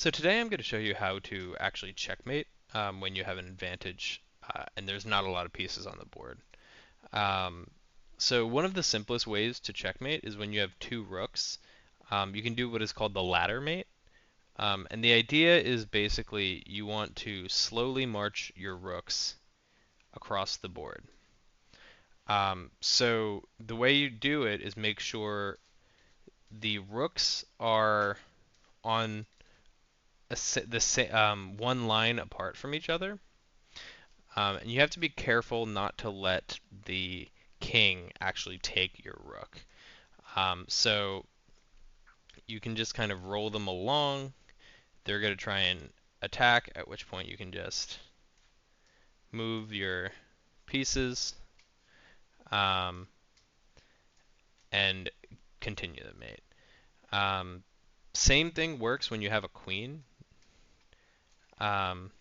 So today I'm going to show you how to actually checkmate when you have an advantage and there's not a lot of pieces on the board. Um, so one of the simplest ways to checkmate is when you have two rooks. You can do what is called the ladder mate. And the idea is basically you want to slowly march your rooks across the board. So the way you do it is make sure the rooks are on one line apart from each other. And you have to be careful not to let the king actually take your rook. So you can just kind of roll them along. They're going to try and attack, at which point you can just move your pieces um, and continue the mate. Um, Same thing works when you have a queen. Um,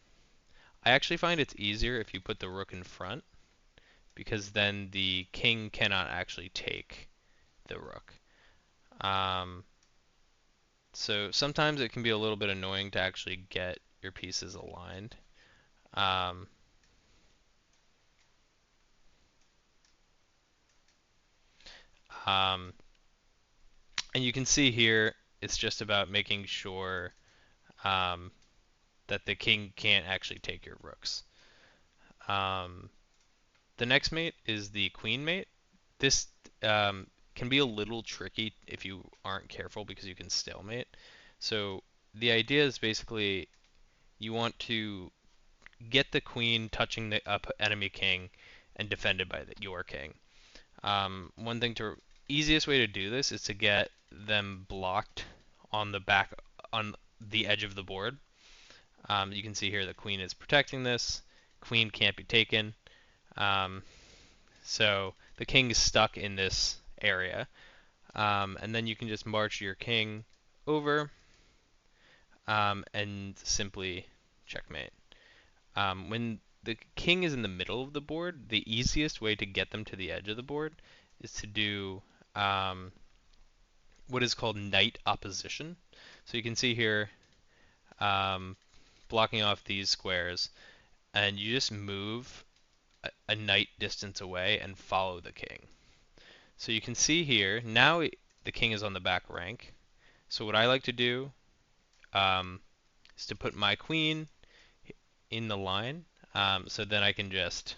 I actually find it's easier if you put the rook in front because then the king cannot actually take the rook. Um, so sometimes it can be a little bit annoying to actually get your pieces aligned. Um, um, and you can see here, it's just about making sure um, that the king can't actually take your rooks. Um, the next mate is the queen mate. This can be a little tricky if you aren't careful because you can stalemate. So the idea is basically you want to get the queen touching the enemy king and defended by your king. One thing to easiest way to do this is to get them blocked on the back on the edge of the board. You can see here the queen is protecting this. Queen can't be taken. Um, so the king is stuck in this area. And then you can just march your king over and simply checkmate. When the king is in the middle of the board, the easiest way to get them to the edge of the board is to do um, what is called knight opposition. So you can see here, um, blocking off these squares, and you just move a knight distance away and follow the king. So you can see here, now the king is on the back rank. So what I like to do um, is to put my queen in the line, so then I can just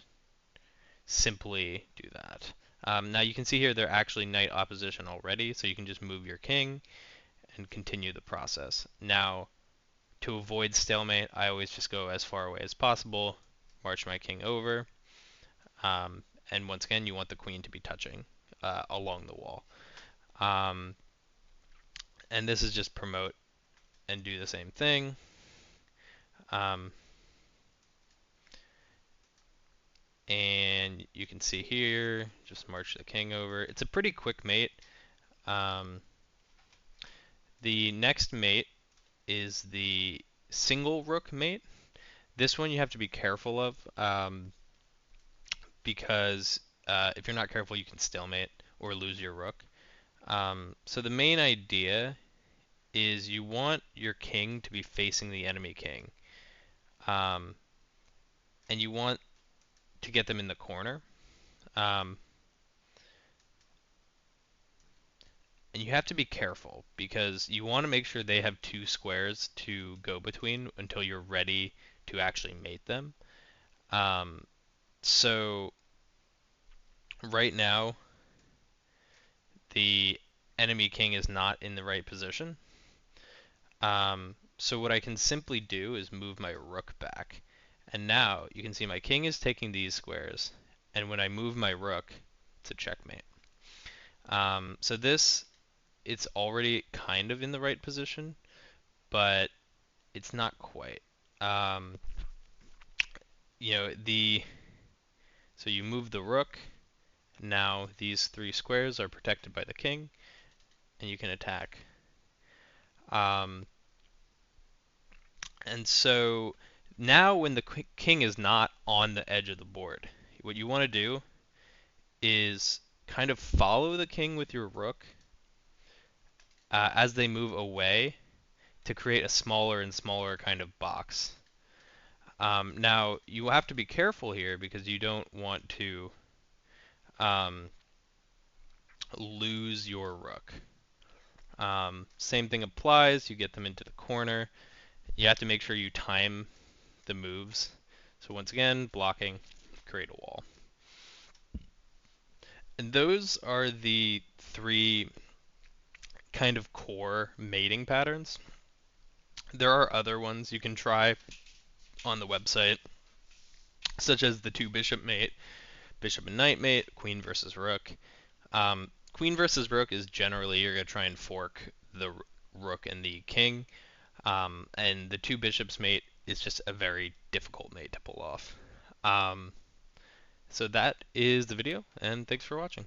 simply do that. Now you can see here they're actually knight opposition already, so you can just move your king and continue the process. Now, to avoid stalemate, I always just go as far away as possible, march my king over, and once again, you want the queen to be touching along the wall. Um, and this is just promote and do the same thing. Um, and you can see here, just march the king over. It's a pretty quick mate. Um, the next mate is the single rook mate. This one you have to be careful of because if you're not careful, you can stalemate or lose your rook. So the main idea is you want your king to be facing the enemy king, um, and you want to get them in the corner. Um, and you have to be careful because you want to make sure they have two squares to go between until you're ready to actually mate them. Um, so right now, the enemy king is not in the right position. So what I can simply do is move my rook back. And now you can see my king is taking these squares, and when I move my rook, it's a checkmate. So this, it's already kind of in the right position, but it's not quite. Um, so you move the rook. Now these three squares are protected by the king, and you can attack. Um, and so now when the king is not on the edge of the board, what you want to do is kind of follow the king with your rook as they move away to create a smaller and smaller kind of box. Now, you have to be careful here because you don't want to um, lose your rook. Same thing applies. You get them into the corner. You have to make sure you time the moves. So once again, blocking, create a wall. And those are the three kind of core mating patterns. There are other ones you can try on the website, such as the two bishop mate, bishop and knight mate, queen versus rook. Queen versus rook is generally you're going to try and fork the rook and the king, and the two bishops mate is just a very difficult mate to pull off. So that is the video, and thanks for watching.